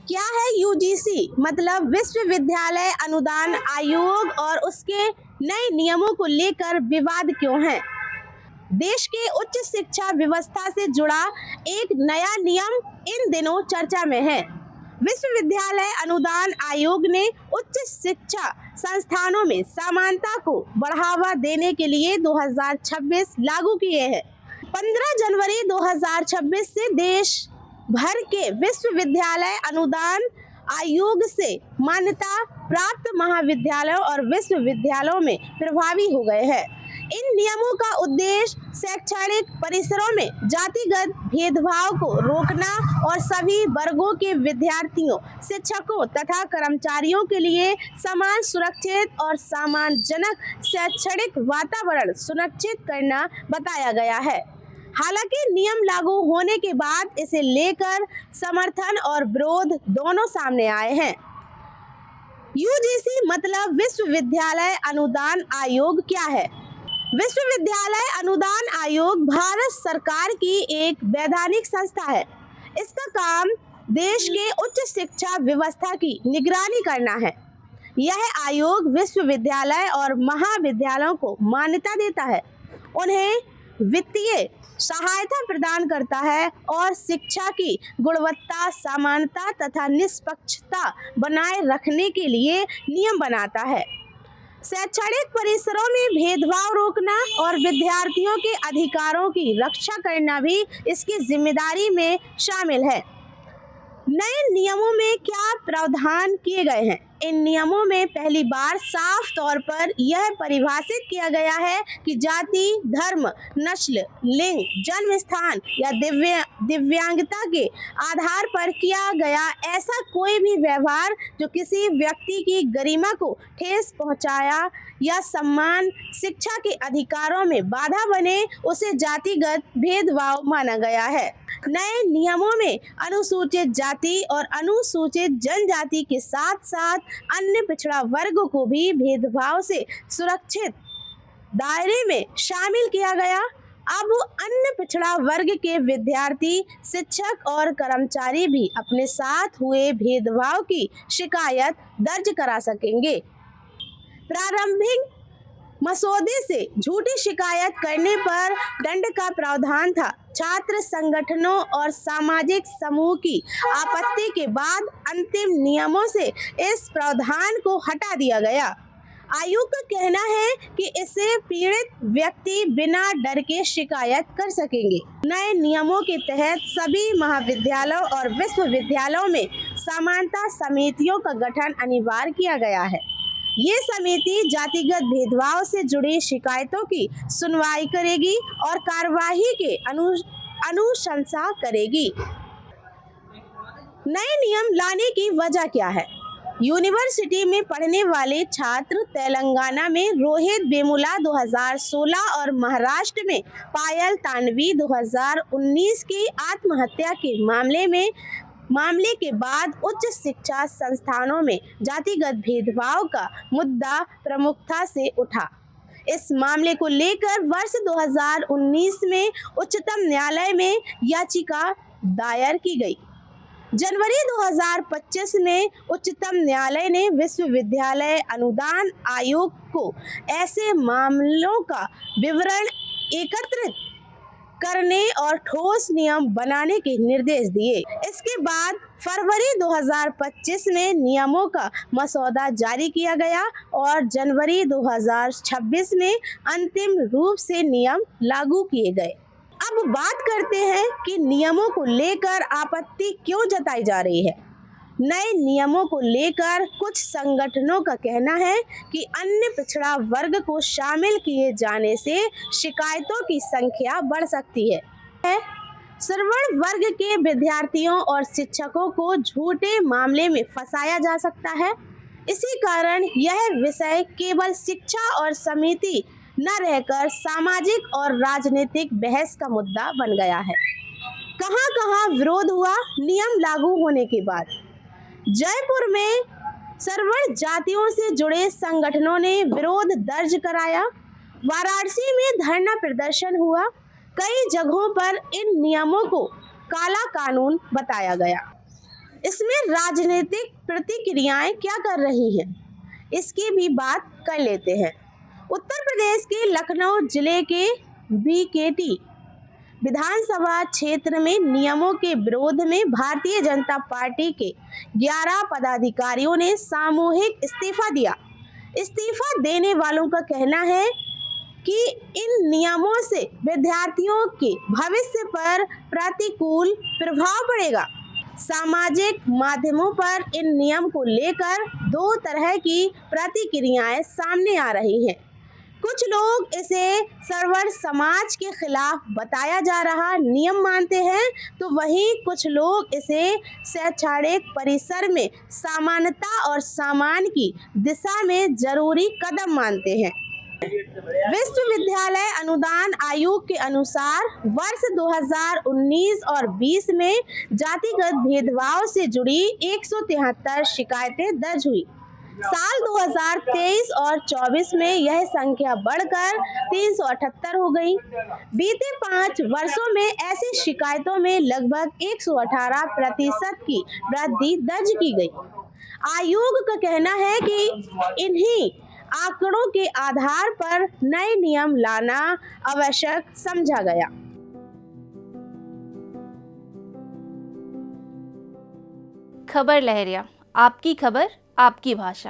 क्या है यूजीसी मतलब विश्वविद्यालय अनुदान आयोग और उसके नए नियमों को लेकर विवाद क्यों है? देश के उच्च शिक्षा व्यवस्था से जुड़ा एक नया नियम इन दिनों चर्चा में है। विश्वविद्यालय अनुदान आयोग ने उच्च शिक्षा संस्थानों में समानता को बढ़ावा देने के लिए 2026 लागू किए हैं। 15 जनवरी 2026 से देश भर के विश्वविद्यालय अनुदान आयोग से मान्यता प्राप्त महाविद्यालयों और विश्वविद्यालयों में प्रभावी हो गए हैं। इन नियमों का उद्देश्य शैक्षणिक परिसरों में जातिगत भेदभाव को रोकना और सभी वर्गों के विद्यार्थियों, शिक्षकों तथा कर्मचारियों के लिए समान, सुरक्षित और सम्मानजनक शैक्षणिक वातावरण सुनिश्चित करना बताया गया है। हालांकि नियम लागू होने के बाद इसे लेकर समर्थन और विरोध दोनों सामने आए हैं। यूजीसी मतलब विश्वविद्यालय अनुदान आयोग क्या है? विश्वविद्यालय अनुदान आयोग भारत सरकार की एक वैधानिक संस्था है। इसका काम देश के उच्च शिक्षा व्यवस्था की निगरानी करना है। यह आयोग विश्वविद्यालय और महाविद्यालयों को मान्यता देता है, उन्हें वित्तीय सहायता प्रदान करता है और शिक्षा की गुणवत्ता, समानता तथा निष्पक्षता बनाए रखने के लिए नियम बनाता है। शैक्षणिक परिसरों में भेदभाव रोकना और विद्यार्थियों के अधिकारों की रक्षा करना भी इसकी जिम्मेदारी में शामिल है। नए नियमों में क्या प्रावधान किए गए हैं? इन नियमों में पहली बार साफ तौर पर यह परिभाषित किया गया है कि जाति, धर्म, नस्ल, लिंग, जन्म स्थान या दिव्यांगता के आधार पर किया गया ऐसा कोई भी व्यवहार जो किसी व्यक्ति की गरिमा को ठेस पहुंचाया या सम्मान, शिक्षा के अधिकारों में बाधा बने, उसे जातिगत भेदभाव माना गया है। नए नियमों में अनुसूचित जाति और अनुसूचित जनजाति के साथ साथ अन्य पिछड़ा वर्ग को भी भेदभाव से सुरक्षित दायरे में शामिल किया गया। अब अन्य पिछड़ा वर्ग के विद्यार्थी, शिक्षक और कर्मचारी भी अपने साथ हुए भेदभाव की शिकायत दर्ज करा सकेंगे। प्रारंभिक मसौदे से झूठी शिकायत करने पर दंड का प्रावधान था। छात्र संगठनों और सामाजिक समूह की आपत्ति के बाद अंतिम नियमों से इस प्रावधान को हटा दिया गया। आयोग का कहना है कि इससे पीड़ित व्यक्ति बिना डर के शिकायत कर सकेंगे। नए नियमों के तहत सभी महाविद्यालयों और विश्वविद्यालयों में समानता समितियों का गठन अनिवार्य किया गया है। ये समिति जातिगत भेदभाव से जुड़ी शिकायतों की सुनवाई करेगी और कार्यवाही के अनुशंसा करेगी। नए नियम लाने की वजह क्या है? यूनिवर्सिटी में पढ़ने वाले छात्र तेलंगाना में रोहित वेमुला 2016 और महाराष्ट्र में पायल तांडवी 2019 की आत्महत्या के मामले के बाद उच्च शिक्षा संस्थानों में जातिगत भेदभाव का मुद्दा प्रमुखता से उठा। इस मामले को लेकर वर्ष 2019 में उच्चतम न्यायालय में याचिका दायर की गई। जनवरी 2025 में उच्चतम न्यायालय ने विश्वविद्यालय अनुदान आयोग को ऐसे मामलों का विवरण एकत्रित करने और ठोस नियम बनाने के निर्देश दिए। इसके बाद फरवरी 2025 में नियमों का मसौदा जारी किया गया और जनवरी 2026 में अंतिम रूप से नियम लागू किए गए। अब बात करते हैं कि नियमों को लेकर आपत्ति क्यों जताई जा रही है। नए नियमों को लेकर कुछ संगठनों का कहना है कि अन्य पिछड़ा वर्ग को शामिल किए जाने से शिकायतों की संख्या बढ़ सकती है। सवर्ण वर्ग के विद्यार्थियों और शिक्षकों को झूठे मामले में फंसाया जा सकता है। इसी कारण यह विषय केवल शिक्षा और समिति न रहकर सामाजिक और राजनीतिक बहस का मुद्दा बन गया है। कहां-कहां विरोध हुआ नियम लागू होने के बाद? जयपुर में सवर्ण जातियों से जुड़े संगठनों ने विरोध दर्ज कराया। वाराणसी में धरना प्रदर्शन हुआ। कई जगहों पर इन नियमों को काला कानून बताया गया। इसमें राजनीतिक प्रतिक्रियाएं क्या कर रही हैं, इसकी भी बात कर लेते हैं। उत्तर प्रदेश के लखनऊ जिले के बीकेटी विधानसभा क्षेत्र में नियमों के विरोध में भारतीय जनता पार्टी के 11 पदाधिकारियों ने सामूहिक इस्तीफा दिया। इस्तीफा देने वालों का कहना है कि इन नियमों से विद्यार्थियों के भविष्य पर प्रतिकूल प्रभाव पड़ेगा। सामाजिक माध्यमों पर इन नियम को लेकर दो तरह की प्रतिक्रियाएं सामने आ रही हैं। कुछ लोग इसे सर्वर समाज के खिलाफ बताया जा रहा नियम मानते हैं, तो वहीं कुछ लोग इसे शैक्षणिक परिसर में समानता और सम्मान की दिशा में जरूरी कदम मानते हैं। विश्वविद्यालय अनुदान आयोग के अनुसार वर्ष 2019 और 20 में जातिगत भेदभाव से जुड़ी 173 शिकायतें दर्ज हुई। साल 2023 और 24 में यह संख्या बढ़कर 378 हो गई। बीते 5 वर्षों में ऐसी शिकायतों में लगभग 118% की वृद्धि दर्ज की गई। आयोग का कहना है कि इन्हीं आंकड़ों के आधार पर नए नियम लाना आवश्यक समझा गया। खबर लहरिया, आपकी खबर आपकी भाषा।